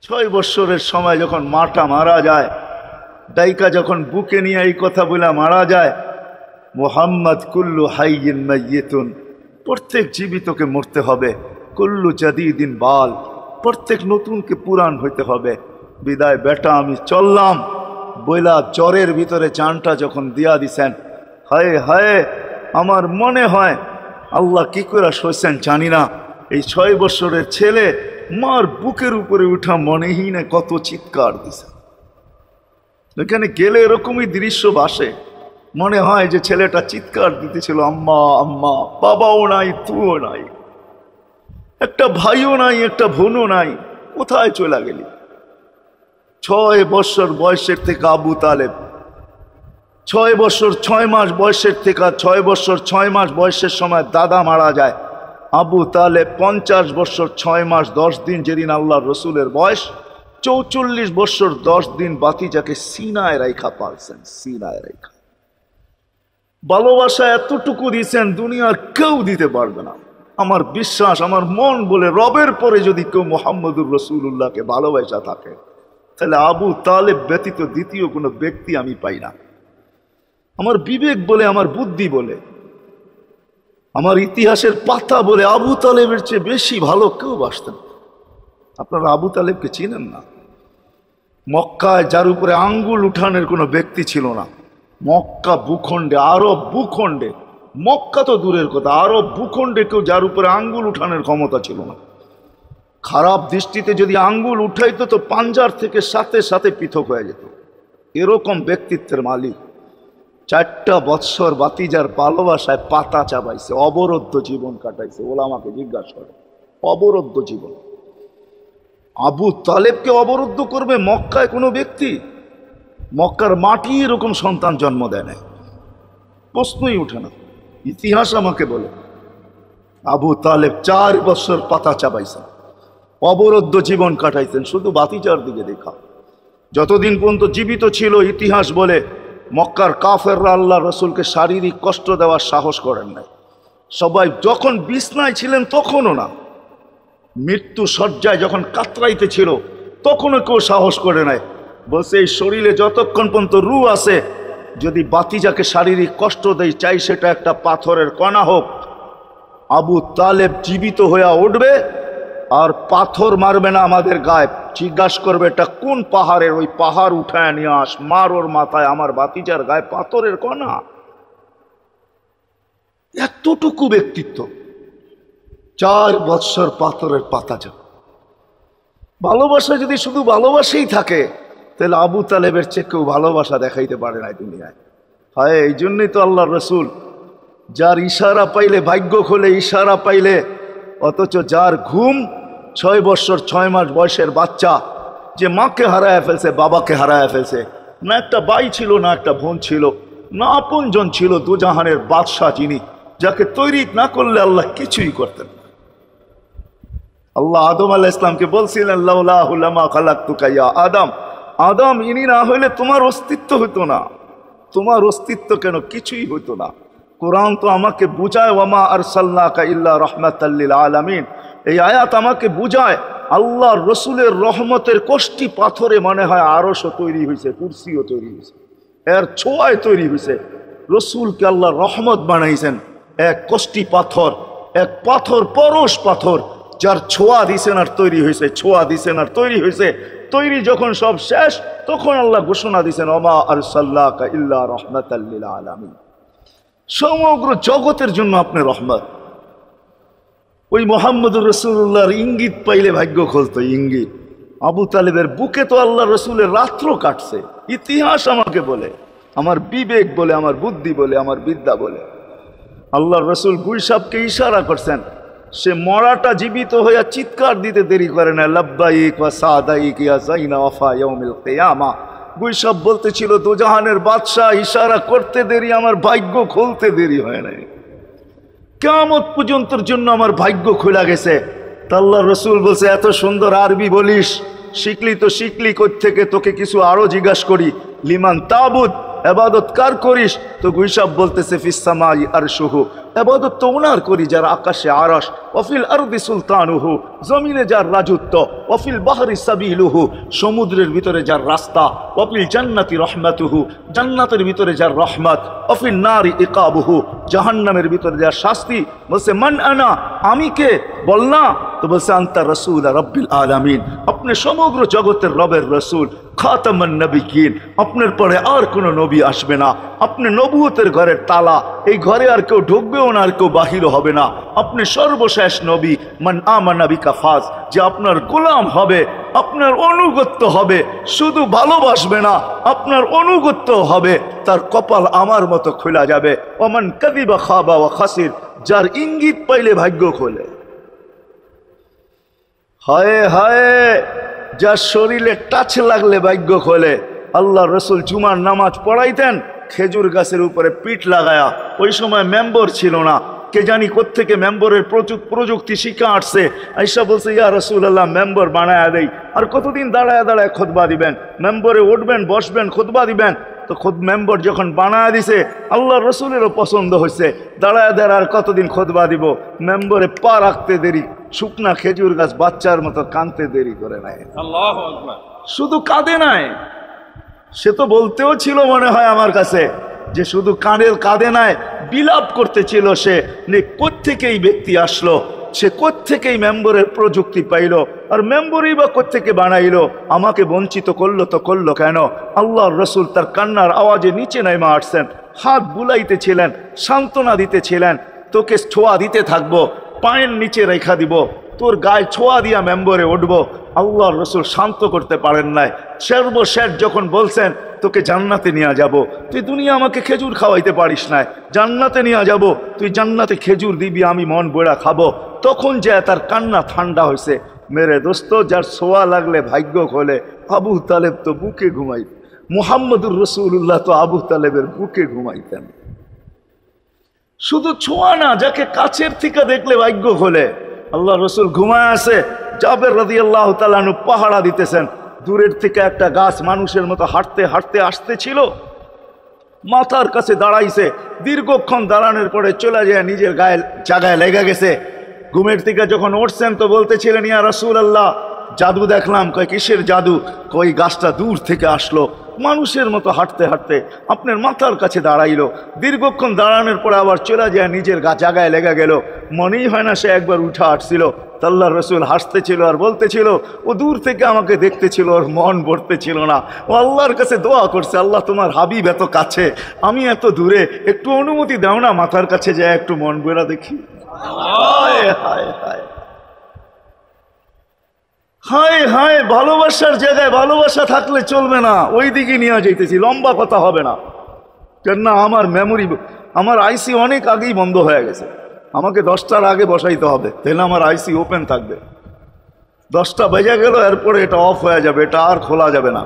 6 বৎসরের সময় যখন মাটা মারা যায়, ডাইকা যখন বুকে নিয়ে এই কথা বলে মারা যায়, মুহাম্মদ কুল্লু হাইয়িন মাইয়িতুন, প্রত্যেক জীবিতকে মরতে হবে, কুল্লু জাদিদিন বাল, প্রত্যেক নতুনকে পুরান হইতে হবে। বিদায় বেটা আমি চললাম বইলা জ্বরের ভিতরে জানটা যখন দিয়া দিছেন, হায় হায় আমার মনে হয় আল্লাহ কি করে সইছেন জানি না, এই 6 বৎসরের ছেলে মার বুকের উপরে উঠা মনেই না কত চিৎকার দিছে। এখানে গেলে এরকমই দৃশ্য ভাসে, মনে হয় যে ছেলেটা চিৎকার দিতেছিল, আম্মা আম্মা, বাবাও নাই তুও নাই, একটা ভাইও নাই একটা বোনও নাই, কোথায় চলে গেলি? 6 বৎসর বয়সের থেকে আবু তালেব, 6 বৎসর 6 মাস বয়সের থেকে 6 বৎসর 6 মাস বয়সের সময় দাদা মারা যায়। আবু তালেব 50 বৎসর 6 মাস 10 দিন যেদিন আল্লাহ রসুলের বয়স, 44 বৎসর 10 দিন বাতিজাকে সিনায় রাইখা পালছেন, সিনায় রাইখা। ভালোবাসা এতটুকু দিয়েছেন দুনিয়ার কেউ দিতে পারবে না। আমার বিশ্বাস, আমার মন বলে রবের পরে যদি কেউ মুহাম্মদুর রাসূলুল্লাহকে ভালোবাসা থাকে, তাহলে আবু তালেব ব্যতীত দ্বিতীয় কোনো ব্যক্তি আমি পাই না। আমার বিবেক বলে, আমার বুদ্ধি বলে, আমার ইতিহাসের পাতা বলে আবু তালেবের চেয়ে বেশি ভালো কেউ বাসতেন। আপনারা আবু তালেবকে চিনেন না? মক্কায় যার উপরে আঙ্গুল উঠানের কোনো ব্যক্তি ছিল না। মক্কা ভূখণ্ডে, আরব ভূখণ্ডে, মক্কা তো দূরের কথা, আরব ভূখণ্ডে কেউ যার উপরে আঙ্গুল উঠানের ক্ষমতা ছিল না। খারাপ দৃষ্টিতে যদি আঙ্গুল উঠাইতো তো পাঞ্জার থেকে সাথে সাথে পৃথক হয়ে যেত। এরকম ব্যক্তিত্বের মালিক। 4টা বৎসর বাতিজার ভালোবাসায় পাতা চাবাইছে, অবরুদ্ধ জীবন কাটাইছে। ওলামাকে জিজ্ঞাসা করে, অবরুদ্ধ জীবন। আবু তালেবকে অবরুদ্ধ করবে মক্কায় কোনো ব্যক্তি? মক্কার মাটি এরকম সন্তান জন্ম দেয় না, প্রশ্নই উঠে না। ইতিহাস আমাকে বলে আবু তালেব 4 বৎসর পাতা চাবাইছেন, অবরুদ্ধ জীবন কাটাইছেন, শুধু বাতিজার দিকে দেখা। যতদিন পর্যন্ত জীবিত ছিল, ইতিহাস বলে মক্কার কাফেররা আল্লাহ রসুলকে শারীরিক কষ্ট দেওয়ার সাহস করেন নাই। সবাই যখন বিছনায় ছিলেন তখনও না, মৃত্যু শয্যায় যখন কাতরাইতে ছিল তখনও কেউ সাহস করে নাই। বলছে এই শরীরে যতক্ষণ পর্যন্ত রূহ আছে, যদি বাতিজাকে শারীরিক কষ্ট দেয়, চাই সেটা একটা পাথরের কণা হোক, আবু তালেব জীবিত হয়ে উঠবে আর পাথর মারবে না আমাদের গায়ে। জিজ্ঞাসা করবে এটা কোন পাহাড়ের, ওই পাহাড় উঠায় নিয়ে আস, মার ওর মাথায়, আমার বাতিজার গায়ে পাথরের কণা। এতটুকু ব্যক্তিত্ব, 4 বৎসর পাথরের পাতা যা। ভালোবাসা যদি শুধু ভালোবাসাই থাকে, তাহলে আবু তালেবের চেয়ে কেউ ভালোবাসা দেখাইতে পারে না দুনিয়ায়। হয় এই জন্যই তো আল্লাহ রসুল, যার ইশারা পাইলে ভাগ্য খোলে, ইশারা পাইলে, অথচ যার ঘুম 6 বৎসর 6 মাস বয়সের বাচ্চা, যে মাকে হারায় ফেলছে, বাবাকে হারায় ফেলছে, না একটা ভাই ছিল, না একটা বোন ছিল, না আপনজন ছিল, দুজাহানের বাদশাহ যিনি, যাকে তৈরি না করলে আল্লাহ কিছুই করতেন না। আল্লাহ আদম আলাইহিস সালামকে বলছিলেন, লাউলাহু লামা খালাকতুকা ইয়া আদম, আদম ইনি না হইলে তোমার অস্তিত্ব হইতো না। তোমার অস্তিত্ব কেন, কিছুই হইতো না। কোরআন তো আমাকে বুঝায়, ওয়ামা আরসালনাকা ইল্লা রাহমাতাল লিল আলামিন। এই আয়াত আমাকে বুঝায় আল্লাহর রসুলের রহমতের কোষ্টি পাথরে মনে হয় আরশও তৈরি হয়েছে, কুরসিও তৈরি হয়েছে, এর ছোঁয়ায় তৈরি হয়েছে। রসুলকে আল্লাহ রহমত বানাইছেন, এক কোষ্টি পাথর, এক পাথর, পরশ পাথর, যার ছোঁয়া দিছেন আর তৈরি হয়েছে, ছোঁয়া দিছেন আর তৈরি হয়েছে। তৈরি যখন সব শেষ, তখন আল্লাহ ঘোষণা দিছেন, ওমা আরসালনাকা ইল্লা রাহমাতাল লিল আলামিন। সমগ্র জগতের জন্য আপনি রহমত। ওই মুহাম্মদুর রাসূলুল্লাহর ইঙ্গিত পাইলে ভাগ্য খুলতো, ইঙ্গিত। আবু তালেবের বুকে তো আল্লাহ রসুলের রাত্র কাটছে। ইতিহাস আমাকে বলে, আমার বিবেক বলে, আমার বুদ্ধি বলে, আমার বিদ্যা বলে, আল্লাহ রসুল গুলশাবকে ইশারা করছেন, সে মরাটা জীবিত হইয়া চিৎকার দিতে দেরি করে না, লাব্বাইক ওয়া সাদাইক ইয়া যাইনা ওয়াফা ইয়াউমিল কিয়ামা। গুলশাব বলতেছিল, দুজাহানের বাদশাহ, ইশারা করতে দেরি, আমার ভাগ্য খুলতে দেরি হয় নাই, কিয়ামত পর্যন্তর জন্য আমার ভাগ্য খুলে গেছে। তা আল্লাহ রসুল বলছে, এত সুন্দর আরবি বলিস, শিখলি তো শিখলি কোত্থেকে, তোকে কিছু আরো জিজ্ঞাসা করি, লিমান তাবুদ, ইবাদত কার করিস? তো গুইসাব বলতেছে ফিস সামাই আরশুহু, ইবাদত তো ওনার করি যার আকাশে আরশ, ওয়াফিল আরদি সুলতানুহু, জমিনে যার রাজত্ব, ওয়াফিল বাহরি সাবিলুহু, সমুদ্রের ভিতরে যার রাস্তা, ওয়াফিল জান্নাতি রহমাতুহু, জান্নাতের ভিতরে যার রহমত, ওয়াফিল নারি ইকাবুহু, জাহান্নামের ভিতরে যার শাস্তি। বলছে মান আনা, আমি কে? বল না। তো বলছে আনতা রাসূল রাব্বিল আলামিন, আপনি সমগ্র জগতের রবের রসুল, খাতামান নবিয়্যিন, আপনার পরে আর কোনো নবী আসবে না, আপনি নবুয়তের ঘরের তালা, এই ঘরে আর কেউ ঢুকবেও না, আর কেউ বাহিরও হবে না, আপনি সর্বশেষ নবী। মান আমানা বিকা ফাজ, যে আপনার গোলাম হবে, আপনার অনুগত্য হবে, শুধু ভালোবাসবে না, আপনার অনুগত্য হবে, তার কপাল আমার মতো খোলা যাবে। ওমান কাযিবা খাবা ওয়া খাসির, যার ইঙ্গিত পাইলে ভাগ্য খোলে। হায় হায়, যার শরীরে টাচ লাগলে ভাগ্য খোলে। আল্লাহ রসুল জুমার নামাজ পড়াইতেন খেজুর গাছের উপরে পিঠ লাগায়া। ওই সময় মেম্বর ছিল না, কে জানি কোত্থেকে মেম্বরের প্রযুক্তি শিখা আসছে। আইসা বলছে ইয়া রাসূলুল্লাহ, মেম্বর বানায়া দেই। আর কতদিন দাঁড়ায় দাঁড়ায় খুতবা দিবেন? মেম্বরে উঠবেন, বসবেন, খুতবা দিবেন। তো খুদ মেম্বর যখন বানায়া দিছে, আল্লাহ রসুলেরও পছন্দ হয়েছে, দাঁড়ায় দাঁড়ায় আর কতদিন খুতবা দিব? মেম্বরে পা রাখতে দেরি, শুকনা খেজুর গাছ বাচ্চার মতো কাঁদতে দেরি করে নাই। আল্লাহু আকবার। শুধু কাঁদে নাই, সে তো বলতেও ছিল মনে হয় আমার কাছে যে শুধু কাঁদে নাই, বিলাপ করতেছিল সে। কোত্থেকে এই ব্যক্তি আসলো, সে কোত্থেকেই মেম্বরের প্রযুক্তি পাইল, আর মেম্বরই বা কোত্থেকে বানাইলো, আমাকে বঞ্চিত করলো তো করলো কেন? আল্লাহর রসুল তার কান্নার আওয়াজে নিচে নেমে আসছেন, হাত বুলাইতেছিলেন, সান্ত্বনা দিতেছিলেন, তোকে ছোঁয়া দিতে থাকবো, পায়ের নিচে রেখা দিব, তোর গায়ে ছোঁয়া দিয়া মেম্বরে উঠবো। আল্লাহর রসুল শান্ত করতে পারেন নাই। সর্বশেষ যখন বলছেন তোকে জান্নাতে নিয়ে যাব, তুই দুনিয়া আমাকে খেজুর খাওয়াইতে পারিস না, জান্নাতে নিয়ে যাব, তুই জান্নাতে খেজুর দিবি, আমি মন বইরা খাবো, তখন যে তার কান্না ঠান্ডা হয়েছে। মেরে দোস্ত, যার ছোঁয়া লাগলে ভাগ্য খোলে। আবু তালেব তো বুকে ঘুমাইত, মুহাম্মদুর রাসূলুল্লাহ তো আবু তালেবের বুকে ঘুমাইতেন। শুধু ছোঁয়া না, যাকে কাছের থেকে দেখলে ভাগ্য খোলে। আল্লাহ রসুল ঘুমায় আছে, জাবের রাদিয়াল্লাহু তাআলা আনহু পাহারা দিতেছেন। দূরের থেকে একটা গাছ মানুষের মতো হাঁটতে হাঁটতে আসতেছিল, মাথার কাছে দাঁড়াইছে। দীর্ঘক্ষণ দাঁড়ানোর পরে চলে যায় নিজের গায়ে জায়গায় লেগে গেছে। ঘুমের থেকে যখন উঠছেন তো বলতেছিলেন ইয়া রাসূলুল্লাহ, জাদু দেখলাম। কয় কিসের জাদু? কই গাছটা দূর থেকে আসলো, মানুষের মতো হাঁটতে হাঁটতে আপনার মাথার কাছে দাঁড়াইলো। দীর্ঘক্ষণ দাঁড়ানোর পরে আবার চলে যায় নিজের জায়গায় লেগে গেল। মনেই হয় না সে একবার উঠে আসছিল। আল্লাহর রসুল হাসতেছিল আর বলতেছিল, ও দূর থেকে আমাকে দেখতেছিল, ওর মন ভরতেছিল না। ও আল্লাহর কাছে দোয়া করছে, আল্লাহ তোমার হাবিব এত কাছে, আমি এত দূরে, একটু অনুমতি দাও না মাথার কাছে যায় একটু মন ভরা দেখি। হায় হায় হায় হায় হায়, ভালোবাসার জায়গায় ভালোবাসা থাকলে চলবে না, ওই দিকে নিয়ে যাইতেছি, লম্বা কথা হবে না। কেন না, আমার মেমোরি, আমার আইসি অনেক আগেই বন্ধ হয়ে গেছে, আমাকে 10টার আগে বসাইতে হবে, তাহলে আমার আইসি ওপেন থাকবে। 10টা বেজে গেল, এরপরে এটা অফ হয়ে যাবে, এটা আর খোলা যাবে না।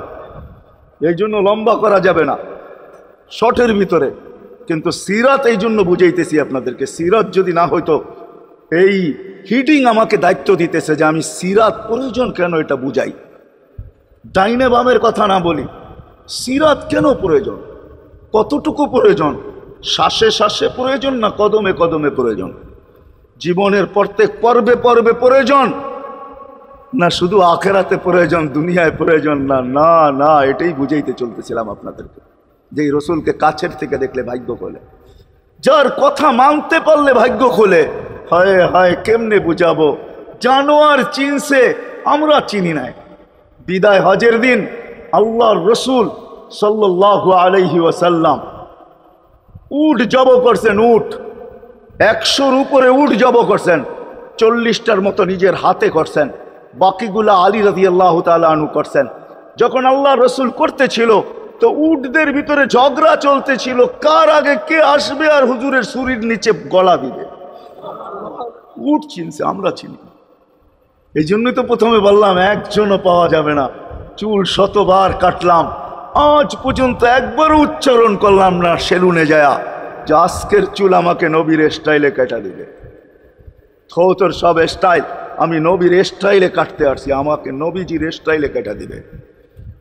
এই জন্য লম্বা করা যাবে না, শর্টের ভিতরে। কিন্তু সিরাত এই জন্য বুঝাইতেছি আপনাদেরকে, সিরাত যদি না হইতো, এই হিডিং আমাকে দায়িত্ব দিতেছে যে আমি সিরাত প্রয়োজন কেন এটা বুঝাই। ডাইনে বামের কথা না বলি, সিরাত কেন প্রয়োজন, কতটুকু প্রয়োজন, শ্বাসে শ্বাসে প্রয়োজন না কদমে কদমে প্রয়োজন, জীবনের প্রত্যেক পর্বে পর্বে প্রয়োজন না শুধু আখেরাতে প্রয়োজন, দুনিয়ায় প্রয়োজন না? না না, এটাই বুঝাইতে চলতেছিলাম আপনাদেরকে, যে এই রসুলকে কাছের থেকে দেখলে ভাগ্য খোলে, যার কথা মানতে পারলে ভাগ্য খোলে। হায় হায়, কেমনে বুঝাবো? জানোয়ার চিনছে, আমরা চিনি নাই। বিদায় হজের দিন আল্লাহর রসুল সাল্লাল্লাহু আলাইহি ওয়াসাল্লাম উট জব করছেন, উট 100-র উপরে উট জব করছেন, 40টার মতো নিজের হাতে করছেন, বাকিগুলা আলী রাদিয়াল্লাহু তাআলা আনহু করছেন। যখন আল্লাহ রসুল করতেছিল তো উটদের ভিতরে ঝগড়া চলতেছিল, কার আগে কে আসবে আর হুজুরের শরীর নিচে গলা দিবে। উট চিনছে, আমরা চিনি। এই জন্যই তো প্রথমে বললাম একজনও পাওয়া যাবে না। চুল শতবার কাটলাম, আজ পর্যন্ত একবারও উচ্চারণ করলাম না সেলুনে যায়া যে আজকের চুল আমাকে নবীর স্টাইলে কেটে দিবে। তোর সব স্টাইল, আমি নবীর স্টাইলে কাটতে আসছি, আমাকে নবীজির স্টাইলে কেটে দিবে।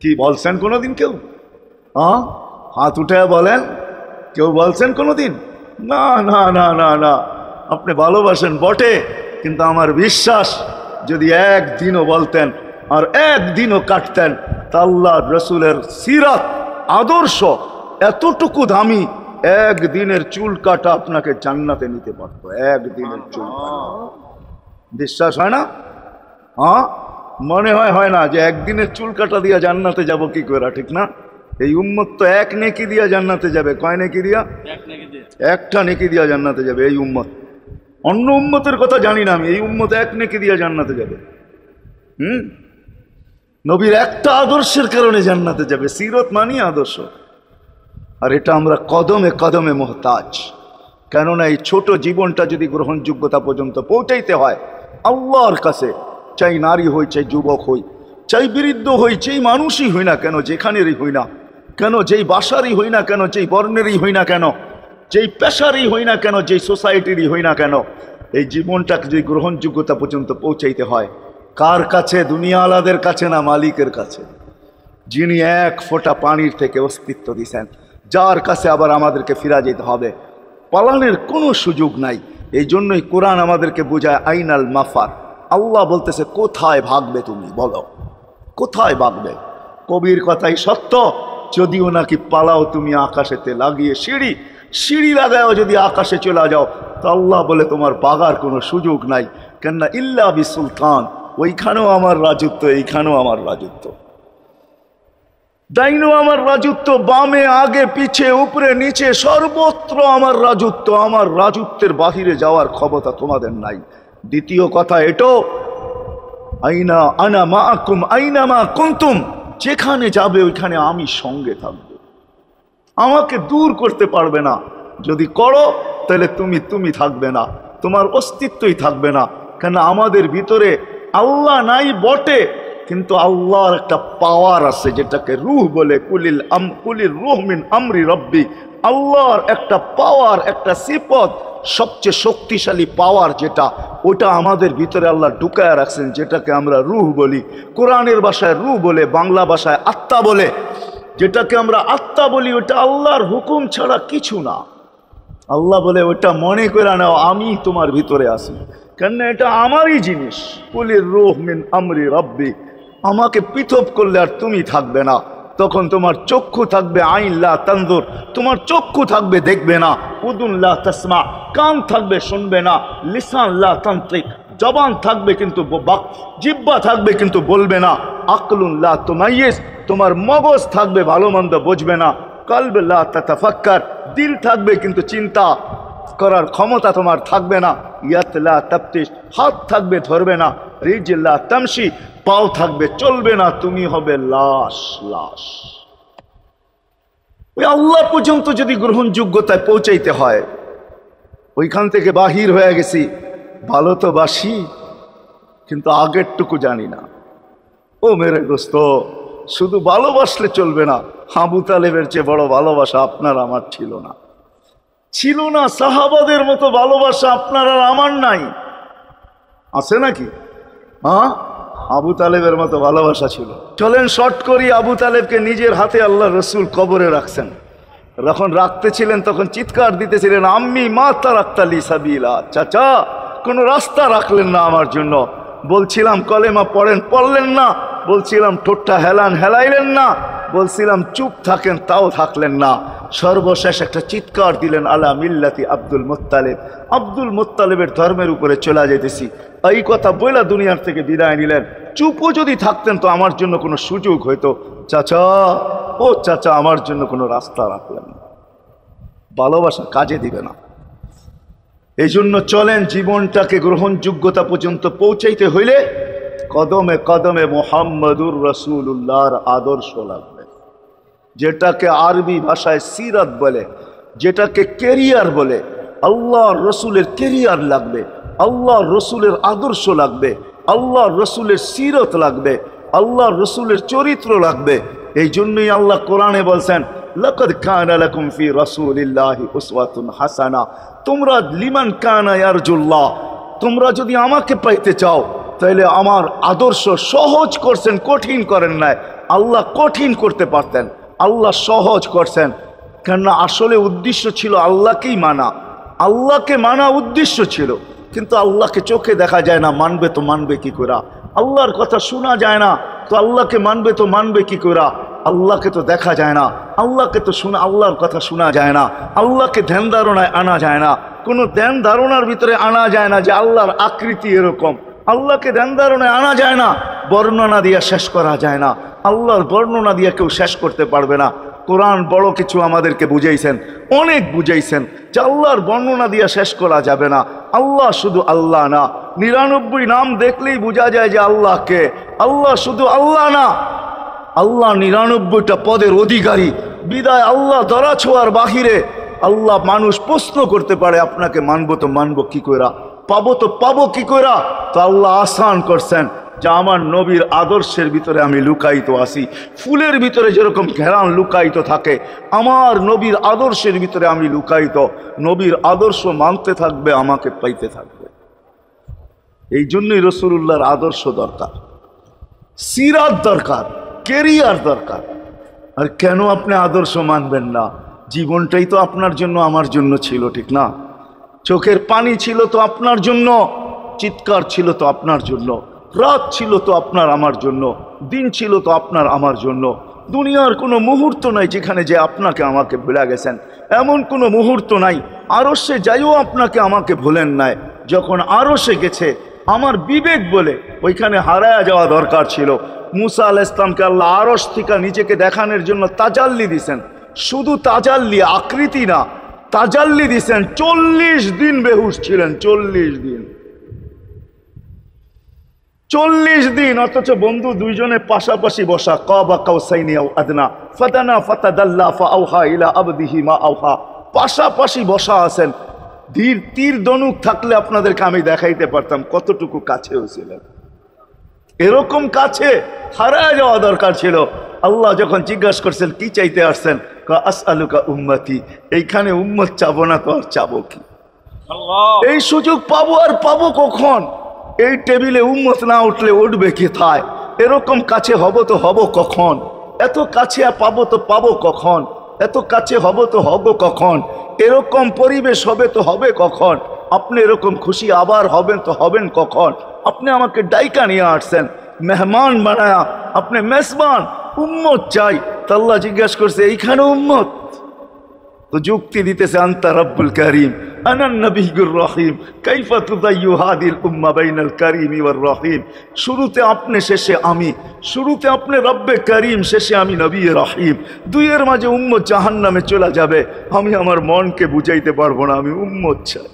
কি বলছেন কোনোদিন কেউ? হাত উঠে বলেন, কেউ বলছেন কোনোদিন? না না না না না, আপনি ভালোবাসেন বটে, কিন্তু আমার বিশ্বাস যদি একদিনও বলতেন আর একদিনও কাটতেন তা আল্লাহ রসুলের সিরাত আদর্শ এতটুকু দামি, একদিনের চুল কাটা আপনাকে জান্নাতে নিতে পারতো। একদিনের চুল কাটা বিশ্বাস হয় না? হ্যাঁ, মনে হয় না যে একদিনের চুল কাটা দিয়া জান্নাতে যাব কি করে, ঠিক না? এই উম্মত তো এক নেকি দিয়া জান্নাতে যাবে। কয় নেকি দিয়া? একটা নেকি দিয়া জান্নাতে যাবে এই উম্মত। অন্য উম্মতের কথা জানি না আমি, এই উম্মত এক নেকি দিয়া জান্নাতে যাবে। নবীর একটা আদর্শের কারণে জান্নাতে যাবে। সিরত মানি আদর্শ। আর এটা আমরা কদমে কদমে মোহতাজ। কেননা এই ছোট জীবনটা যদি গ্রহণযোগ্যতা পর্যন্ত পৌঁছাইতে হয় আল্লাহর কাছে, চাই নারী হই, চাই যুবক হই, চাই বৃদ্ধ হই, চাই মানুষই হই না কেন, যেখানেরই হই না কেন, যেই বাসারই হই না কেন, যেই বর্ণেরই হই না কেন, যেই পেশারই হই না কেন, যেই সোসাইটিরই হই না কেন, এই জীবনটাকে যদি গ্রহণযোগ্যতা পর্যন্ত পৌঁছাইতে হয় কার কাছে? দুনিয়াওয়ালাদের কাছে না, মালিকের কাছে, যিনি এক ফোঁটা পানির থেকে অস্তিত্ব দিয়েছেন, যার কাছে আবার আমাদেরকে ফিরা যেতে হবে। পালানোর কোনো সুযোগ নাই। এই জন্যই কোরআন আমাদেরকে বোঝায় আইনাল মাফার। আল্লাহ বলতেছে কোথায় ভাগবে তুমি, বলো কোথায় ভাগবে? কবির কথাই সত্য, যদিও নাকি পালাও তুমি আকাশেতে লাগিয়ে সিঁড়ি লাগাও যদি আকাশে চলে যাও, তো আল্লাহ বলে তোমার বাগার কোনো সুযোগ নাই। কেননা ইল্লা বিসুলতান, ওইখানেও আমার রাজত্ব, এইখানেও আমার রাজত্ব, ডাইনো আমার রাজত্ব, বামে আগে পিছে উপরে নিচে সর্বত্র আমার রাজত্ব। আমার রাজত্বের বাহিরে যাওয়ার ক্ষমতা তোমাদের নাই। দ্বিতীয় কথা এটো, আইনা আনা মাআকুম আইনা মা কুনতুম, যেখানে যাবে ওইখানে আমি সঙ্গে থাকবো, আমাকে দূর করতে পারবে না। যদি করো তাহলে তুমি থাকবে না, তোমার অস্তিত্বই থাকবে না। কেন আমাদের ভিতরে আল্লাহ নাই বটে, কিন্তু আল্লাহর একটা পাওয়ার আছে যেটাকে রূহ বলে। কুলির রূহ মিন আমরি রব্বি, আল্লাহর একটা পাওয়ার, একটা সিফত, সবচেয়ে শক্তিশালী পাওয়ার যেটা, ওটা আমাদের ভিতরে আল্লাহ ঢুকায় রাখছেন, যেটাকে আমরা রূহ বলি। কোরআনের ভাষায় রূহ বলে, বাংলা ভাষায় আত্মা বলে। যেটাকে আমরা আত্মা বলি ওটা আল্লাহর হুকুম ছাড়া কিছু না। আল্লাহ বলে ওটা মনে করে নাও আমি তোমার ভিতরে আছি, কেন এটা আমারই জিনিস। কুলির রূহ মিন আমরি রব্বি, আমাকে পৃথক করলে আর তুমি থাকবে না। তখন তোমার চক্ষু থাকবে আইন লা তানজুর, তোমার চক্ষু থাকবে দেখবে না। উদুন লা তাসমা, কান থাকবে শুনবে না। লিসান লা তানতিক, জবান থাকবে কিন্তু জিহ্বা থাকবে কিন্তু বলবে না। আকলুন লা তুমাইয়িজ, তোমার মগজ থাকবে ভালো মন্দ বুঝবে না। কলব লা তাতাফাক্কার, দিল থাকবে কিন্তু চিন্তা করার ক্ষমতা তোমার থাকবে না। ইয়াত লা তাফতিশ, হাত থাকবে ধরবে না। রিজল লা তামশি, পাও থাকবে চলবে না। তুমি হবে লাশ। ওই আল্লাহ পর্যন্ত যদি গ্রহণযোগ্যতায় পৌঁছাইতে হয়, ওইখান থেকে বাহির হয়ে গেছি। ভালো তো বাসি, কিন্তু আগেরটুকু জানি না। ও মেরে দোস্ত, শুধু ভালোবাসলে চলবে না। আবু তালেবের চেয়ে বড় ভালোবাসা আপনার আমার ছিল না। সাহাবাদের মতো ভালোবাসা আপনার আর আমার নাই। আছে নাকি? হ্যাঁ, আবু তালেবের মতো ভালোবাসা ছিল। চলেন শর্ট করি। আবু তালেবকে নিজের হাতে আল্লাহ রসুল কবরে রাখছেন। যখন রাখতেছিলেন তখন চিৎকার দিতেছিলেন, আম্মি মা তারাক্তালি সাবিলা, চাচা কোনো রাস্তা রাখলেন না আমার জন্য। বলছিলাম কলেমা পড়েন, পড়লেন না। বলছিলাম ঠোঁটটা হেলাইলেন না। বলছিলাম চুপ থাকেন, তাও থাকলেন না। সর্বশেষ একটা চিৎকার দিলেন, আলা মিল্লাতি আব্দুল মুত্তালিব, আব্দুল মুত্তালিবের ধর্মের উপরে চলে যেতেছি। এই কথা বইলা দুনিয়ার থেকে বিদায় নিলেন। চুপও যদি থাকতেন তো আমার জন্য কোনো সুযোগ হইতো। চাচা, ও চাচা, আমার জন্য কোনো রাস্তা রাখলেন না। ভালোবাসা কাজে দিবে না। এই জন্য চলেন, জীবনটাকে গ্রহণযোগ্যতা পর্যন্ত পৌঁছাইতে হইলে কদমে কদমে মুহাম্মদুর রাসূলুল্লাহর আদর্শ লাগবে, যেটাকে আরবি ভাষায় সিরাত বলে, যেটাকে কেরিয়ার বলে। আল্লাহর রসুলের কেরিয়ার লাগবে, আল্লাহর রসুলের আদর্শ লাগবে, আল্লাহর রসুলের সিরত লাগবে, আল্লাহর রসুলের চরিত্র লাগবে। এই জন্যই আল্লাহ কোরআনে বলছেন, লাকাদ কানা লাকুম ফি রাসূলিল্লাহি উসওয়াতুন হাসানা, তোমরা লিমান কানা ইয়ারজুল্লাহ, তোমরা যদি আমাকে পাইতে চাও তাহলে আমার আদর্শ সহজ করছেন, কঠিন করেন নাই। আল্লাহ কঠিন করতে পারতেন, আল্লাহ সহজ করছেন, কেননা আসলে উদ্দেশ্য ছিল আল্লাহকেই মানা, আল্লাহকে মানা উদ্দেশ্য ছিল। কিন্তু আল্লাহকে চোখে দেখা যায় না, মানবে তো মানবে কি করে? আল্লাহর কথা শোনা যায় না, তো আল্লাহকে মানবে তো মানবে কি করে? আল্লাহকে তো দেখা যায় না, আল্লাহকে তো আল্লাহর কথা শোনা যায় না, আল্লাহকে ধ্যান ধারণায় আনা যায় না, কোনো ধ্যান ধারণার ভিতরে আনা যায় না যে আল্লাহর আকৃতি এরকম। আল্লাহকে ধ্যান ধারণায় আনা যায় না, বর্ণনা দিয়ে শেষ করা যায় না। আল্লাহর বর্ণনা দিয়ে কেউ শেষ করতে পারবে না। কোরআন বড় কিছু আমাদেরকে বুঝাইছেন, অনেক বুঝাইছেন যে আল্লাহর বর্ণনা দিয়ে শেষ করা যাবে না। আল্লাহ শুধু আল্লাহ না, 99 নাম দেখলেই বোঝা যায় যে আল্লাহকে। আল্লাহ শুধু আল্লাহ না, আল্লাহ 99টা পদের অধিকারী। বিদায় আল্লাহ ধরা ছোঁয়ার বাহিরে আল্লাহ মানুষ প্রশ্ন করতে পারে, আপনাকে মানবো তো মানবো কি কইরা, পাবো তো পাবো কি কইরা? তো আল্লাহ আসান করছেন যে আমার নবীর আদর্শের ভিতরে আমি লুকায়িত আছি। ফুলের ভিতরে যেরকম ঘেরান লুকায়িত থাকে, আমার নবীর আদর্শের ভিতরে আমি লুকায়িত। নবীর আদর্শ মানতে থাকবে, আমাকে পাইতে থাকবে। এই জন্যই রাসূলুল্লাহর আদর্শ দরকার, সিরাত দরকার, কেরিয়ার দরকার। আর কেন আপনি আদর্শ মানবেন না? জীবনটাই তো আপনার জন্য আমার জন্য ছিল, ঠিক না? চোখের পানি ছিল তো আপনার জন্য, চিৎকার ছিল তো আপনার জন্য, রাত ছিল তো আপনার আমার জন্য, দিন ছিল তো আপনার আমার জন্য। দুনিয়ার কোনো মুহূর্ত নাই যেখানে যে আপনাকে আমাকে ভুলে গেছেন, এমন কোনো মুহূর্ত নাই। আরশে যাইও আপনাকে আমাকে ভুলেন নাই। যখন আরশে গেছে আমার বিবেক বলে ওইখানে হারায়া যাওয়া দরকার ছিল। মুসা আলাইহিস সালামকে আল্লাহ আরশ থেকে নিজেকে দেখানোর জন্য তাজাল্লি দিছেন। শুধু তাজাল্লি, আকৃতি না, তাজাল্লি দিছেন। 40 দিন বেহুশ ছিলেন, 40 দিন, 40 দিন। অথচ বন্ধু দুইজনে পাশাপাশি বসা, কাবা কাউসাইনি আও আদনা ফাদানা ফাতাদাল্লা ফাআওহা ইলা আবদিহি মা আওহা, পাশাপাশি বসা আছেন। তীর ধনুক থাকলে আপনাদেরকে আমি দেখাইতে পারতাম কতটুকু কাছে ছিলেন। এরকম কাছে হারায় যাওয়া দরকার ছিল। আল্লাহ যখন জিজ্ঞাসা করছেন কি চাইতে আসছেন, আসআলুকা উম্মতি, এইখানে উম্মত চাবো না তো আর চাবো কি? এই সুযোগ পাবো আর পাবো কখন? এই টেবিলে উম্মত না উঠলে উঠবে কোথায়? এরকম কাছে হব তো হব কখন? এত কাছে পাবো তো পাবো কখন? এত কাছে হব তো হব কখন? এরকম পরিবেশ হবে তো হবে কখন? আপনি এরকম খুশি আবার হবেন তো হবেন কখন? আপনি আমাকে ডাইকা নিয়ে আসছেন, মেহমান বানায়া, আপনি মেজবান, উম্মত চাই। তা আল্লাহ জিজ্ঞাসা করছে এইখানে উম্মত? তো যুক্তি দিতেছে আনতা রব্বুল করিম আনান নবিয়্যুর রহিম কাইফা তুযায়্যু হাদিল উম্মাহ বাইনাল কারীম ওয়ার রহিম। শুরুতে আপনি শেষে আমি, শুরুতে আপনি রব্বে করিম, শেষে আমি নবী রহিম। দুইয়ের মাঝে উম্মত জাহান্নামে চলে যাবে, আমি আমার মনকে বুঝাইতে পারবো না, আমি উম্মত চাই।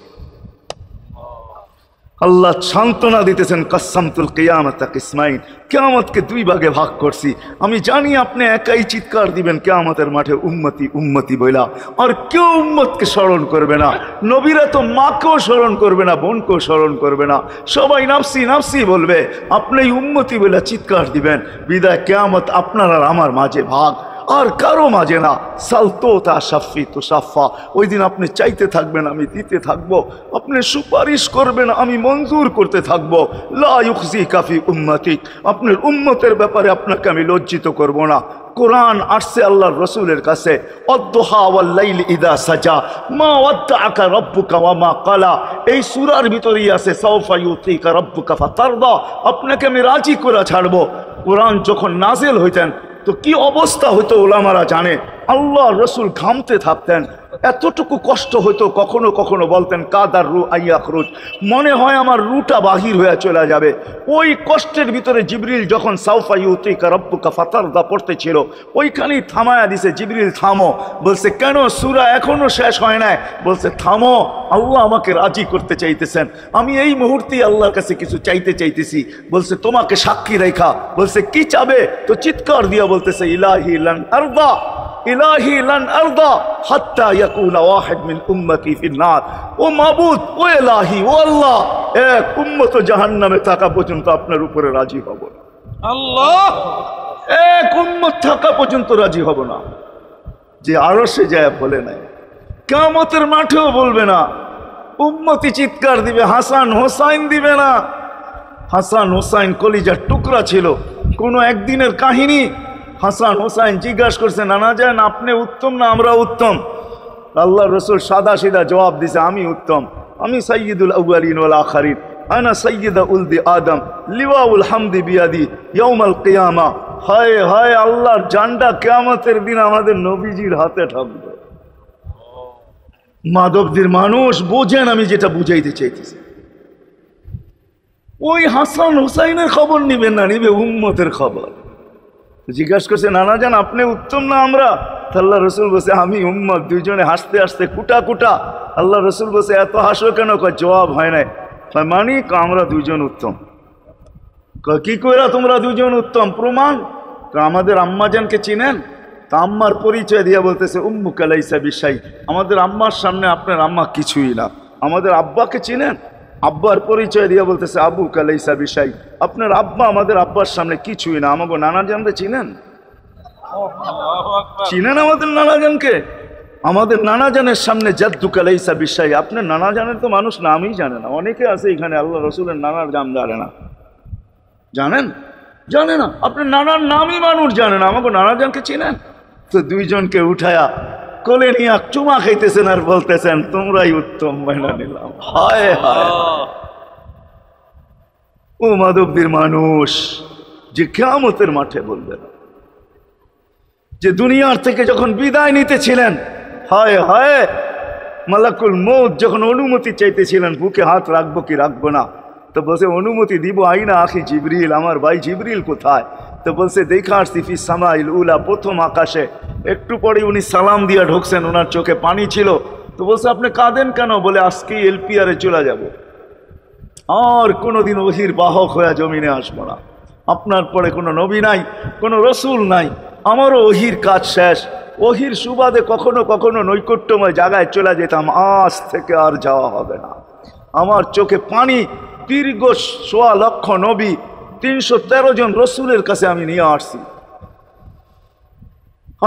আল্লাহ সান্ত্বনা দিতেছেন কাসসামতুল কিয়ামাতা কিসমাইন, কিয়ামতকে 2 ভাগে ভাগ করছি। আমি জানি আপনি একাই চিৎকার দিবেন কিয়ামতের মাঠে উম্মতি উম্মতি বইলা, আর কেউ উম্মতকে স্মরণ করবে না। নবীরা তো মাকেও স্মরণ করবে না, বোনকেও স্মরণ করবে না, সবাই নাফসি নাফসি বলবে। আপনি উম্মতি বইলা চিৎকার দিবেন। বিদায় কিয়ামত আপনার আর আমার মাঝে ভাগ, আর কারো মাঝে না। সালতো তা সাফি তো সাফা, ওই দিন আপনি চাইতে থাকবেন, আমি দিতে থাকবো। আপনি সুপারিশ করবেন, আমি মঞ্জুর করতে থাকবো। লা ইউখজিকা ফি উম্মতিক, আপনার উম্মতের ব্যাপারে আপনাকে আমি লজ্জিত করব না। কোরআন আসছে আল্লাহর রাসূলের কাছে, অদ্দুহা ওয়াল লাইলি ইযা সাজা মা ওয়াদ্দাআকা রাব্বুকা ওয়া মা ক্বালা। এই সূরার ভিতরেই আছে সাওফা ইউতিকা রাব্বুকা ফাতারদা, আপনাকে আমি রাজি করে ছাড়বো। কোরআন যখন নাজিল হইতেন তো কি অবস্থা হইতো ওলামারা জানে। আল্লাহ রসুল ঘামতে থাকতেন, এতটুকু কষ্ট হইতো, কখনো কখনো বলতেন কাদার রু আইয়াখরুজ, মনে হয় আমার রুটা বাহির হয়ে চলে যাবে। ওই কষ্টের ভিতরে জিবরিল যখন সাউফা ইউতিকা রাব্বুকা ফাতারদা পড়তেছিল, ওইখানেই থামায়া দিছে, জিবরিল থামো। বলছে কেন? সূরা এখনো শেষ হয় নাই। বলছে থামো, আল্লাহ আমাকে রাজি করতে চাইতেছেন, আমি এই মুহূর্তেই আল্লাহর কাছে কিছু চাইতে চাইতেছি। বলছে তোমাকে সাক্ষী রেখা। বলছে কি চাবে? তো চিৎকার দিয়া বলতেছে ইলাহি লান আরদা, ইলাহি লান আরদা হাত্তা ইয়াকুনা ওয়াহিদ মিন উম্মতি ফিন নার। ও মাবুদ, ও ইলাহি, ও আল্লাহ, এক উম্মত জাহান্নামে থাকা পর্যন্ত আপনার উপরে রাজি হব না। আল্লাহ, এক উম্মত থাকা পর্যন্ত রাজি হব না। যে আরশে যায় বলে নাই, কিয়ামতের মাঠেও বলবে না। উম্মতি চিৎকার দিবে, হাসান হোসাইন দিবে না। হাসান হোসাইন কলিজার টুকরা ছিল, কোনো একদিনের কাহিনী। হাসান হোসাইন জিজ্ঞাসা করছে, নানা যান আপনি উত্তম না আমরা উত্তম? আল্লাহ রসুল সাদা সিধা জবাব দিছে, আমি উত্তম, আমি সাইয়্যিদুল আউয়ালিন ওয়াল আখিরিন, আনা সাইয়্যিদা উলদি আদম, লিওয়াউল হামদি বিয়াদি ইয়াউমাল কিয়ামা। হায় হায়, আল্লাহর জানটা কিয়ামতের দিন আমাদের নবীজির হাতে থাকবে। মাধবদের মানুষ বোঝেন আমি যেটা বুঝাইতে চাইতেছি। ওই হাসান হুসাইনের খবর নিবেন না, নিবে উম্মতের খবর। জিজ্ঞাসা করছে, নানা যান আপনি উত্তম না আমরা? আল্লাহ রসুল বসে, আমি উম্মত। দুইজনে হাসতে হাসতে কুটা কুটা। আল্লাহ রসুল বসে, এত হাসো কেন? জবাব হয় নাই। মানি আমরা দুইজন উত্তম। কি কইরা তোমরা দুইজন উত্তম? প্রমাণ। আমাদের আম্মাজানকে চিনেন? তা আম্মার পরিচয় দিয়া বলতেছে, উম্মুকা লাইসা বিশাই, আমাদের আম্মার সামনে আপনার আম্মা কিছুই না। আমাদের আব্বাকে চিনেন? আব্বার পরিচয় দিয়া বলতেছে, আবুকা লাইসা বিশাই, আপনার আব্বা আমাদের আব্বার সামনে কিছুই না। আমাকে নানাজানকে চিনেন? চিনেন আমাদের নানাজানকে? আমাদের নানাজানের সামনে জাদ্দুকা লাইসা বিশাই, আপনার নানাজানের তো মানুষ নামই জানে না। অনেকে আছে এখানে আল্লাহ রসুলের নানার নাম জানে না। জানেন? জানে না। আপনার নানার নামই মানুষ জানে না। আমাকে নানাজানকে চিনেন? তো দুইজনকে উঠায়া কোলে নিয়ে চুমা খাইতেছেন আর বলতেছেন, তোমরাই উত্তম, মাইনা নিলাম। হায় হায়, ও মাধবদের মানুষ যে কিয়ামতের মাঠে বলবেন, যে দুনিয়ার থেকে যখন বিদায় নিতেছিলেন, হায় হায়, মালাকুল মউত যখন অনুমতি চাইতেছিলেন, বুকে হাত রাখবো কি রাখবো না, তো বলছে অনুমতি দিব, আইনা আখি জিবরিল, আমার ভাই জিবরিল কোথায়? তো বলছে, দেখা আসছি ফি সামাইল উলা, প্রথম আকাশে। একটু পরে উনি সালাম দিয়া ঢুকছেন, ওনার চোখে পানি ছিল। তো বলছে, আপনি কাঁদেন কেন? বলে, আজকেই এলপিআরে চলে যাব, আর কোনোদিন ওহির বাহক হয়ে জমিনে আসবো না। আপনার পরে কোনো নবী নাই, কোনো রসুল নাই, আমারও ওহির কাজ শেষ। ওহির সুবাদে কখনো কখনো নৈকট্যময় জায়গায় চলে যেতাম, আজ থেকে আর যাওয়া হবে না। আমার চোখে পানি। দীর্ঘ ১.৫ লক্ষ নবী, ৩১৩ জন রসুলের কাছে আমি নিয়ে আসছি।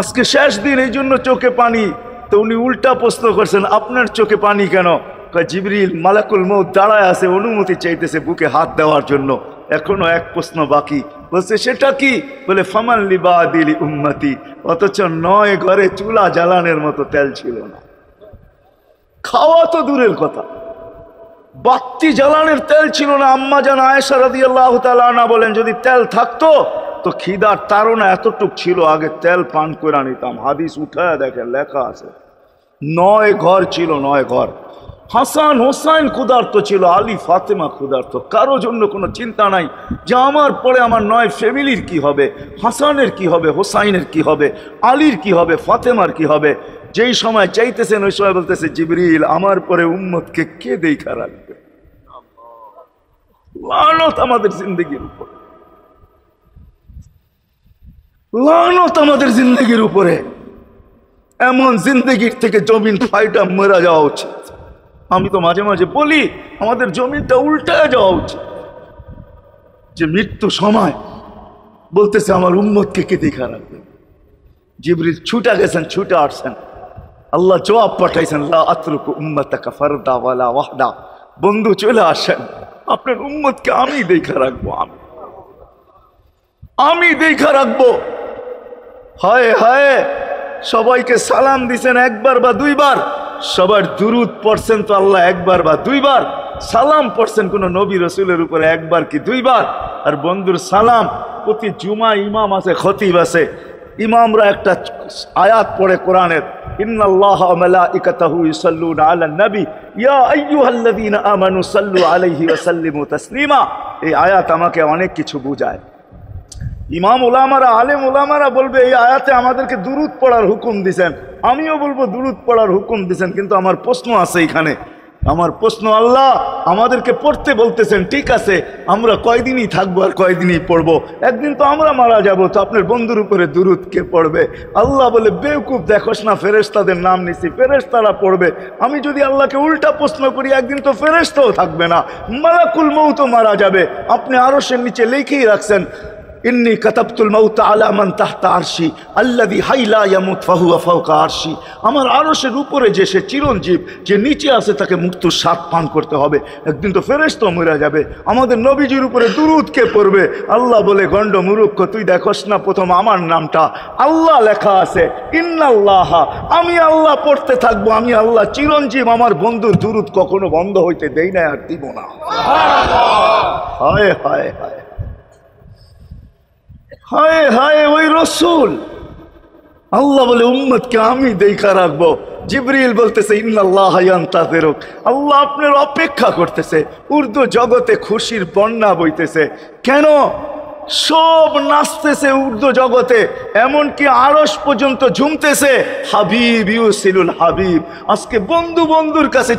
আজকে শেষ দিন, এই জন্য চোখে পানি। তো উনি উল্টা প্রশ্ন করছেন, আপনার চোখে পানি কেন? জিবরিল মালাকুল মউত দাঁড়ায় আছে, অনুমতি চাইতেছে বুকে হাত দেওয়ার জন্য। এখনো এক প্রশ্ন বাকি। বলছে, সেটা কি? বলে, ফামান লিবাদিলি উম্মতি। অথচ ৯ ঘরে চুলা জ্বালানোর মতো তেল ছিল না। খাওয়া তো দূরের কথা, বাতি জ্বালানোর তেল ছিল না। আম্মা জান আয়েশা রাদিয়াল্লাহু তাআলা আনহা বলেন, যদি তেল থাকতো তো খিদার তাড়না এতটুক ছিল, আগে তেল পান করে নিতাম। হাদিস উঠায় দেখেন, লেখা আছে ৯ ঘর ছিল, ৯ ঘর। হাসান হোসাইন ক্ষুধার্ত ছিল, আলী ফাতেমা ক্ষুধার্ত। কারো জন্য কোনো চিন্তা নাই যে আমার পরে আমার ৯ ফ্যামিলির কি হবে, হাসানের কি হবে, হোসাইনের কি হবে, আলীর কি হবে, ফাতেমার কি হবে। যেই সময় চাইতেছেন ওই সময় বলতেছে, জিবরিল আমার পরে উম্মতকে কে দেখা রাখবে? লানত আমাদের জিন্দগির উপর, লানত আমাদের জিন্দগির উপরে। এমন জিন্দগির থেকে জমিন ফাইটা মরা যাওয়া উচিত। আমি তো মাঝে মাঝে বলি, আমাদের জমিনটা উল্টায় যাওয়া উচিত, যে মৃত্যু সময় বলতেছে আমার উম্মতকে কে দেখা রাখবে। জিবরিল ছুটা গেছেন, ছুটে আসছেন, আল্লাহ জবাব পাঠাইছেন, লা আতরুকু উম্মাতাকা ফারদা ওয়ালা ওয়াহদা। বন্ধু চলে আসেন, আপনার উম্মতকে আমি দেখা রাখবো, আমি দেখা রাখবো। হায় হায়, সবাইকে সালাম দিছেন একবার বা দুইবার, সবার দুরুদ পড়ছেন তো আল্লাহ একবার বা দুইবার, সালাম পড়ছেন কোন নবী রসুলের উপরে একবার কি দুইবার। আর বন্ধুর সালাম প্রতি জুমা ইমাম আছে, খতিব আছে, ইমামরা একটা আয়াত পড়ে কোরআনের, ইন্নাল্লাহা ওয়া মালাইকাতাহু ইউসাল্লুনা আলান নবী ইয়া আইয়ুহাল্লাযীনা আমানু সাল্লু আলাইহি ওয়া সাল্লিমু তাসলিমা। এই আয়াত আমাকে অনেক কিছু বুঝায়। ইমাম ওলামারা, আলেম ওলামারা বলবে এই আয়াতে আমাদেরকে দুরুদ পড়ার হুকুম দিছেন, আমিও বলবো দুরুদ পড়ার হুকুম দিছেন। কিন্তু আমার প্রশ্ন আছে এখানে, আমার প্রশ্ন, আল্লাহ আমাদেরকে পড়তে বলতেছেন, ঠিক আছে, আমরা কয়দিনই থাকবো আর কয়দিনই পড়বো? একদিন তো আমরা মারা যাব, তো আপনার বন্ধুর উপরে দুরুদ কে পড়বে? আল্লাহ বলে, বেওকুফ, দেখোস না ফেরেশতাদের নাম নিছি, ফেরেশতারা পড়বে। আমি যদি আল্লাহকে উল্টা প্রশ্ন করি, একদিন তো ফেরেশতাও থাকবে না, মালাকুল মউতও মারা যাবে। আপনি আরশের নিচে লিখেই রাখছেন, ইন্নী কাতাবতুল মাউত আলা মান তাহতা আরশি আল্লাযী হাই লা ইয়ামুত ফাহুয়া ফাওকা আরশি। আমার আরশের উপরে যে সে চিরঞ্জীব, যে নিচে আছে তাকে মৃত্যুর স্বাদ পান করতে হবে। একদিন তো ফেরেশতা মরে যাবে। আমাদের নবীজির উপরে দুরূদ কে পড়বে? আল্লাহ বলে, গণ্ড মূর্খ, তুই দেখোস না প্রথম আমার নামটা আল্লাহ লেখা আছে, ইন্নাল্লাহ, আমি আল্লাহ পড়তে থাকবো, আমি আল্লাহ চিরঞ্জীব, আমার বন্ধুর দুরূদ কখনো বন্ধ হইতে দেই না, আর দিব না। হায় হায় হায় হায় হায়, ওই রসুল। আল্লাহ বলে উম্মতকে আমি দেখা রাখবো। জিবরিল বলতেছে ইন্নাল্লাহ ইয়ান্তাযিরুক, আল্লাহ আপনার অপেক্ষা করতেছে। উর্দু জগতে খুশির বন্যা বইতেছে। কেন? সব নাচতেছে উর্দু জগতে, এমনকি আরশ পর্যন্ত ঝুমতেছে। হাবিব ইউসিলুল হাবিব, আজকে বন্ধু বন্ধুর কাছে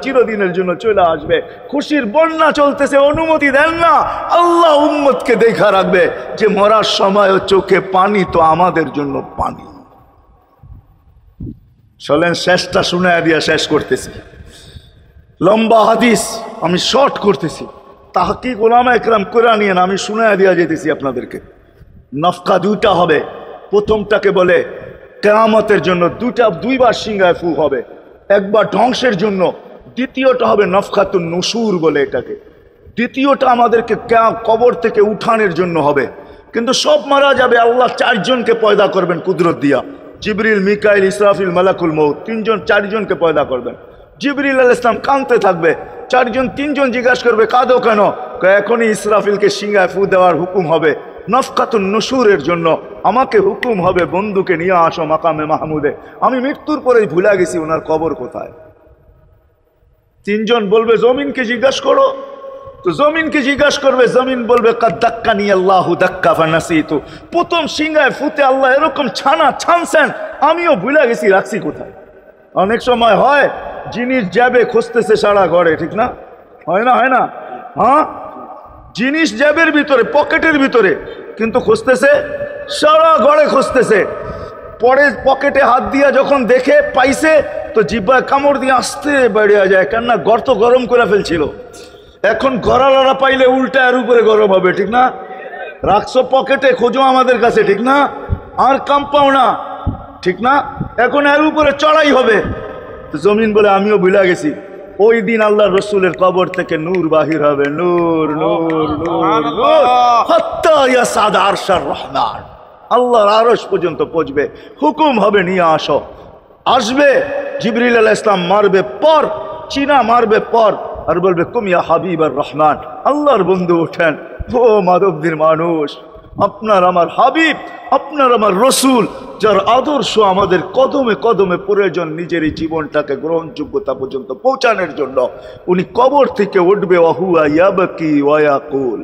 চিরদিনের জন্য চলে আসবে। খুশির বন্যা চলতেছে, অনুমতি দেন না। আল্লাহ উম্মতকে দেখা রাখবে যে মরার সময় চোখে পানি তো আমাদের জন্য পানি। চলেন শেষটা শুনায়া দিয়া শেষ করতেছি। লম্বা হাদিস আমি শর্ট করতেছি। তাহকিক উলামা ইকরাম করে নিয়েন, আমি শুনায়া দিয়া যেতেছি আপনাদেরকে। নফকা দুইটা হবে। প্রথমটাকে বলে কিয়ামতের জন্য, দুইবার সিংহায় ফু হবে। একবার ধ্বংসের জন্য, দ্বিতীয়টা হবে নফখাতুন নুশুর বলে এটাকে। দ্বিতীয়টা আমাদেরকে কবর থেকে উঠানোর জন্য হবে। কিন্তু সব মারা যাবে, আল্লাহ চারজনকে পয়দা করবেন কুদরত দিয়া। জিবরিল, মিকাইল, ইসরাফিল, মালাকুল মউত, চারজনকে পয়দা করবেন। জিবরিল আলাইহিস সালাম কাঁদতে থাকবে। তিনজন জিজ্ঞাসা করবে, কাঁদো কেন? এখনই ইসরাফিলকে সিংহায় ফু দেওয়ার হুকুম হবে নফকাতুন নুশুরের জন্য। আমাকে হুকুম হবে বন্ধুকে নিয়ে আসো মাকামে মাহমুদে। আমি মৃত্যুর পরেই ভুলে গেছি ওনার কবর কোথায়। তিনজন বলবে জমিনকে জিজ্ঞাসা করো। তো জমিনকে জিজ্ঞাসা করবে, জমিন বলবে কাদ দাক্কানি আল্লাহু দাক্কা ফানাসিতু। প্রথম সিংহায় ফুতে আল্লাহ এরকম ছানছেন, আমিও ভুলে গেছি রাখছি কোথায়। অনেক সময় হয় জিনিস যাবে খুঁজতেছে সারা ঘরে, ঠিক না? হয় না? হয় না? হ্যাঁ, জিনিস জ্যাবের ভিতরে, পকেটের ভিতরে, কিন্তু খুঁজতেছে সারা ঘরে খুঁজতেছে। পরে পকেটে হাত দিয়া যখন দেখে পাইছে, তো জিহ্বায় কামড় দিয়ে আসতে বেরিয়ে যায়, কেননা গর্ত গরম করে ফেলছিল। এখন গড়ালড়া পাইলে উল্টা এর উপরে গরম হবে, ঠিক না? রাখছো পকেটে, খোঁজো আমাদের কাছে, ঠিক না? আর কাম পাও না, ঠিক না? এখন এর উপরে চড়াই হবে। জমিন বলে আমিও ভুলে গেছি। ওই দিন আল্লাহ রসুলের কবর থেকে নূর বাহির হবে, নূর নূর নূর নূর, হাত্তা ইয়াসাদ আরশার রহমান, আল্লাহর আরশ পর্যন্ত পৌঁছবে। হুকুম হবে নিয়ে আসো। আসবে জিবরিল আলাইহিস সালাম, মারবে পর, চিনা মারবে পর, আর বলবে কুম ইয়া হাবিবার রহমান, আল্লাহর বন্ধু ওঠেন। ও মাধবদীর মানুষ, আপনার আমার হাবিব, আপনার আমার রসুল, যার আদর্শ আমাদের কদমে কদমে প্রয়োজন নিজের এই জীবনটাকে গ্রহণযোগ্যতা পর্যন্ত পৌঁছানোর জন্য। উনি কবর থেকে উঠবে, ওয়াহুয়া ইয়াবকি ওয়া ইয়াকুল,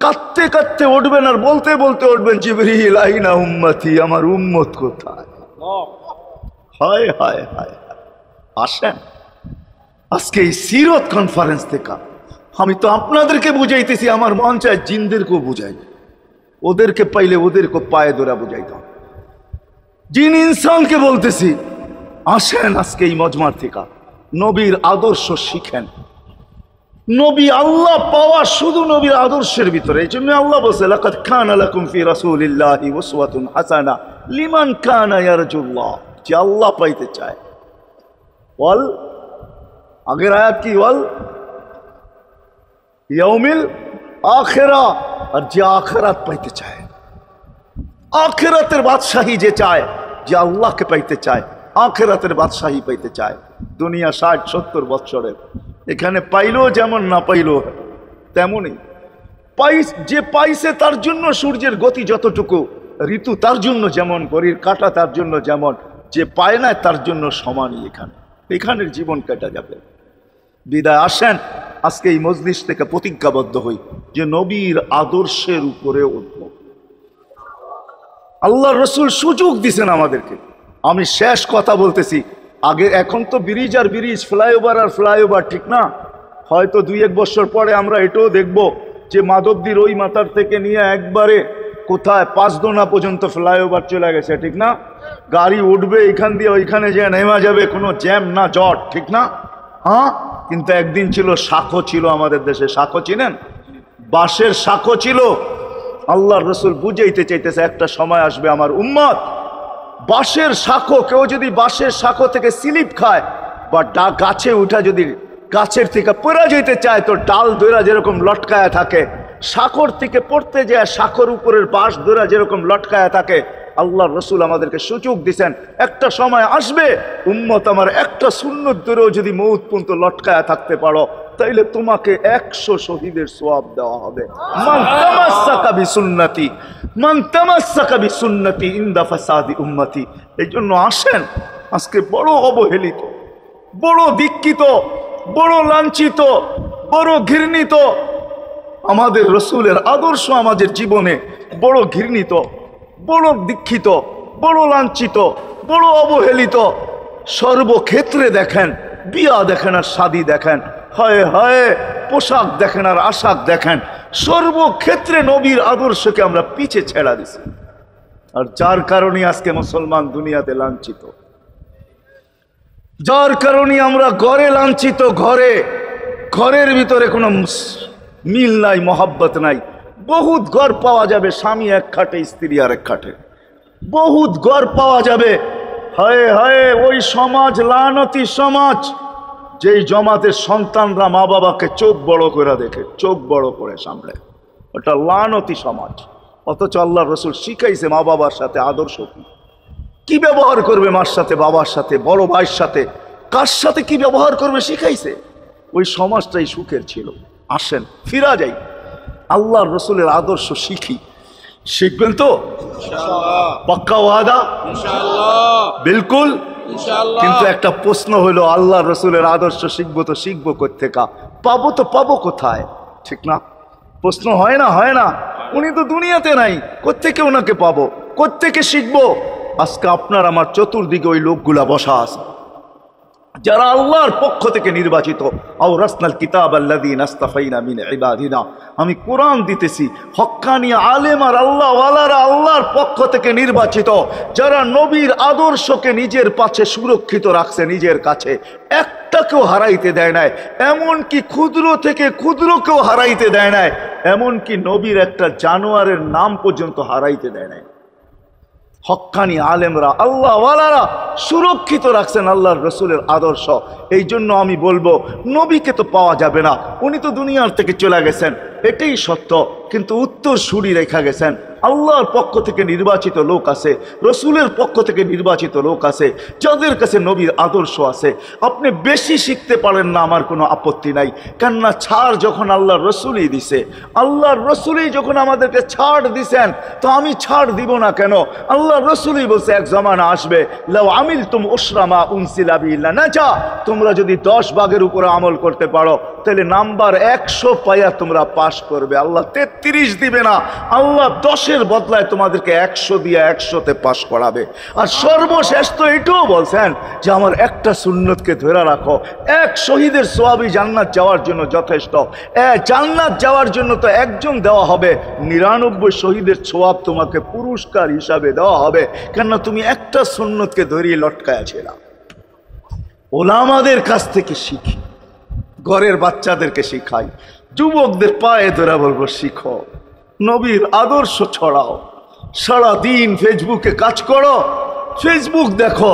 কাঁদতে কাঁদতে উঠবেন আর বলতে বলতে উঠবেন, জিবরিল আইনা উম্মতি, আমার উম্মত কোথায়? হায় হায় হায়। আসেন আজকে এই সিরত কনফারেন্স থেকে আমি তো আপনাদেরকে বুঝাইতেছি, আমার মন চায় জিনদেরকেও বুঝাই। ওদেরকে পাইলে ওদেরকে পায়ে ধরা বুঝাইতাম। জিন ইনসানকে বলতেছি, আসেন আজকে এই মজমার থেকে নবীর আদর্শ শিখেন। নবী আল্লাহ পাওয়া শুধু নবীর আদর্শের ভিতরে। এই জন্য আল্লাহ বলছে, লাকাদ কানা লাকুম ফি রাসূলিল্লাহি উসওয়াতুন হাসানা লিমান কানা ইয়ারজুল্লাহ, যে আল্লাহ পাইতে চায়। ওয়াল আগের আয়াত কি? ওয়াল ইয়াউমিল আখিরা, আর যে আখিরাত পাইতে চায়, আখিরাতের বাদশাহী যে চায়, যে আল্লাহকে পাইতে চায়, আখিরাতের বাদশাহী পাইতে চায়। দুনিয়া 60-70 বৎসরের, এখানে পাইলো যেমন, না পাইলো তেমনই। যে পাইছে তার জন্য সূর্যের গতি যতটুকু, ঋতু তার জন্য যেমন, ঘড়ির কাঁটা তার জন্য যেমন, যে পায় না তার জন্য সমানই। এখানের জীবন কেটে যাবে। বিদায় আসেন আজকে এই মজলিস থেকে প্রতিজ্ঞাবদ্ধ হই যে নবীর আদর্শের উপরে উঠব। আল্লাহ রসুল সুযোগ দিছেন আমাদেরকে। আমি শেষ কথা বলতেছি, আগে এখন তো ব্রিজ আর ব্রিজ, ফ্লাইওভার আর ফ্লাইওভার, ঠিক না? হয়তো 2-1 বছর পরে আমরা এটাও দেখব যে মাধবদীর ওই মাথার থেকে নিয়ে একবারে কোথায় পাঁচদোনা পর্যন্ত ফ্লাইওভার চলে গেছে, ঠিক না? গাড়ি উঠবে এখান দিয়ে ওইখানে যে নেমা যাবে, কোনো জ্যাম না জট, ঠিক না? হ্যাঁ, কিন্তু একদিন ছিল শাঁখো, ছিল আমাদের দেশে শাঁখো, চিনেন? বাঁশের শাঁখো ছিল, আল্লাহর রসুল বুঝাইতে চাইতেছে একটা সময় আসবে আমার উম্মত, বাঁশের শাখো, কেউ যদি বাঁশের শাখো থেকে স্লিপ খায় বা গাছে উঠা যদি গাছের থেকে পড়ে যেতে চায় তো ডাল দইরা যেরকম লটকায়া থাকে, শাখর থেকে পড়তে যায় শাখর উপরের বাঁশ দইরা যেরকম লটকায়া থাকে, আল্লাহর রসুল আমাদেরকে সুযোগ দিছেন একটা সময় আসবে উম্মত আমার একটা সুন্নত ধরেও যদি মউত পর্যন্ত লটকায়া থাকতে পারো তাইলে তোমাকে 100 শহীদের সওয়াব দেওয়া হবে। মান তামাসসাকা বিসুন্নতি, মান তামাসসাকা বিসুন্নতি ইনদা ফাসাদি উম্মতি। এই জন্য আসেন, আজকে বড় অবহেলিত, বড় দীক্ষিত, বড় লাঞ্ছিত, বড় ঘৃণিত আমাদের রসুলের আদর্শ আমাদের জীবনে বড় ঘৃণিত, বড় দীক্ষিত, বড় লাঞ্ছিত, বড় অবহেলিত। সর্বক্ষেত্রে দেখেন, বিয়া দেখেন আর শাদী দেখেন, হায় হায় পোশাক দেখেন আর আশাক দেখেন, সর্বক্ষেত্রে নবীর আদর্শকে আমরা পিছে ছেড়া দিছি। আর যার কারণে আজকে মুসলমান দুনিয়াতে লাঞ্ছিত, যার কারণে আমরা ঘরে লাঞ্ছিত, ঘরের ভিতরে কোনো মিল নাই, মহাব্বত নাই। বহুত ঘর পাওয়া যাবে স্বামী এক খাটে স্ত্রী আরেক খাটে, বহুত ঘর পাওয়া যাবে। হায় হায় ওই সমাজ লানতি সমাজ, যেই জমাতের সন্তানরা মা বাবাকে চোখ বড় করে দেখে, চোখ বড় করে সামলে, ওটা লানতি সমাজ। অথচ আল্লাহ রসুল শিখাইছে মা বাবার সাথে আদর্শ কি ব্যবহার করবে, মার সাথে, বাবার সাথে, বড় ভাইয়ের সাথে, কার সাথে কি ব্যবহার করবে শিখাইছে। ওই সমাজটাই সুখের ছিল। আসেন ফিরা যাই, আল্লাহর রসুলের আদর্শ শিখি। শিখবেন তো পাক্কা ওয়াদা? বিলকুল। কিন্তু একটা প্রশ্ন হলো, আল্লাহর রসুলের আদর্শ শিখবো তো শিখবো কোত্থেকা, পাবো তো পাবো কোথায়? ঠিক না? প্রশ্ন হয় না? হয় না? উনি তো দুনিয়াতে নাই, কোত্থেকে ওনাকে পাবো, কোত্থেকে শিখবো? আজকে আপনার আমার চতুর্দিকে ওই লোকগুলা বসা আছে যারা আল্লাহর পক্ষ থেকে নির্বাচিত। আও রাসনাল কিতাব আল্লাযীনা ইসতাফাইনা মিন ইবাদিনা, আমি কোরআন দিতেছি, হক্কানি আলেম আর আল্লাহ ওয়ালারা আল্লাহর পক্ষ থেকে নির্বাচিত, যারা নবীর আদর্শকে নিজের পাশে সুরক্ষিত রাখছে, নিজের কাছে একটাকেও হারাইতে দেয় নাই, এমনকি ক্ষুদ্র থেকে ক্ষুদ্রকেও হারাইতে দেয় নাই, এমনকি নবীর একটা জানোয়ারের নাম পর্যন্ত হারাইতে দেয় নাই। হক্কানি আলেমরা আল্লাহ ওয়ালারা সুরক্ষিত রাখছেন আল্লাহর রসুলের আদর্শ। এই জন্য আমি বলবো, নবীকে তো পাওয়া যাবে না, উনি তো দুনিয়ার থেকে চলে গেছেন, এটাই সত্য, কিন্তু উত্তর সুরি রেখা গেছেন। আল্লাহর পক্ষ থেকে নির্বাচিত লোক আছে, রসুলের পক্ষ থেকে নির্বাচিত লোক আছে, যাদের কাছে নবীর আদর্শ আছে। আপনি বেশি শিখতে পারেন না, আমার কোনো আপত্তি নাই, কেননা ছাড় যখন আল্লাহর রসুলই দিছে, আল্লাহর রসুলই যখন আমাদেরকে ছাড় দিছেন, তো আমি ছাড় দিব না কেন? আল্লাহর রসুলই বলছে এক জমানা আসবে, লাউ আমিলতুম উশরা মা উনসিলা বিহি লানাজা, তোমরা যদি 10 ভাগের উপরে আমল করতে পারো তাহলে নাম্বার 100 পাইয়া তোমরা পাশ করবে। আল্লাহ 33 দিবে না, আল্লাহ 10-এর বদলায় তোমাদেরকে 100 দিয়ে 100-তে পাশ করাবে। আর সর্বশেষ তো এটাও বলছেন যে আমার একটা সুন্নতকে ধরে রাখো, এক শহীদের সওয়াবই জান্নাত যাওয়ার জন্য যথেষ্ট। জান্নাত যাওয়ার জন্য তো একজন দেওয়া হবে, 99 শহীদের সওয়াব তোমাকে পুরস্কার হিসাবে দেওয়া হবে, কেননা তুমি একটা সুন্নতকে ধরিয়ে লটকায়া ছিলা। ওলামাদের কাছ থেকে শিখি, ঘরের বাচ্চাদেরকে শিখাই, যুবকদের পায়ে ধরে বলবো শিখো, নবীর আদর্শ ছড়াও। সারাদিন ফেসবুকে কাজ করো, ফেসবুক দেখো,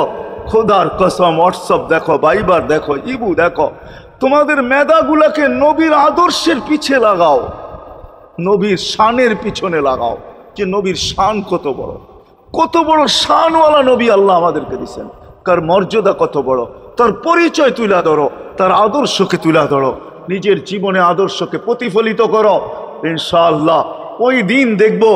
খোদার কসম হোয়াটসঅ্যাপ দেখো, ভাইবার দেখো, ইবু দেখো, তোমাদের মেধাগুলাকে নবীর আদর্শের পিছে লাগাও, নবীর শানের পিছনে লাগাও, যে নবীর শান কত বড়, কত বড় শানওয়ালা নবী আল্লাহ আমাদেরকে দিচ্ছেন, তার মর্যাদা কত বড়, তার পরিচয় তুলে ধরো, তার আদর্শকে তুলে ধরো, নিজের জীবনে আদর্শকে প্রতিফলিত করো। ইনশাআল্লাহ ওই দিন দেখবো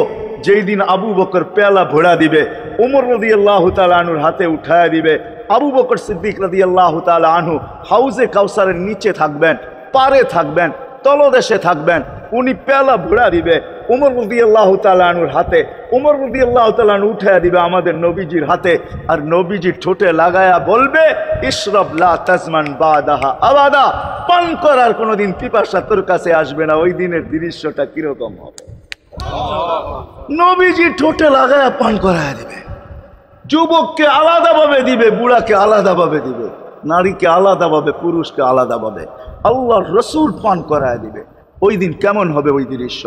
যেই দিন আবু বকর পেয়ালা ভোড়া দিবে, ওমর রাদিয়াল্লাহু তাআলা আনহুর হাতে উঠায় দিবে, আবু বকর সিদ্দিক রাদিয়াল্লাহু তাআলা আনহু হাউজে কাউসারের নিচে থাকবেন, পারে থাকবেন, তলদেশে থাকবেন, উনি পেয়ালা ভোড়া দিবে ওমর রাদিয়াল্লাহু তাআলা আনহুর হাতে, ওমর রাদিয়াল্লাহু তাআলা আনহু উঠায় দিবে আমাদের নবীজির হাতে, আর নবীজি ঠোঁটে লাগায়া বলবে, ইশরাব লা তাজমান বাদাহা আবাদা, পান করার কোনোদিন পিপাসা তোর কাছে আসবে না। ওই দিনের দৃশ্যটা কিরকম হবে? নবীজি ঠোঁটে লাগায়া পান করায় দিবে, যুবককে আলাদাভাবে দিবে, বুড়াকে আলাদাভাবে দিবে, নারীকে আলাদাভাবে, পুরুষকে আলাদাভাবে, আল্লাহর রসুল পান করায় দিবে। ওই দিন কেমন হবে ওই দৃশ্য?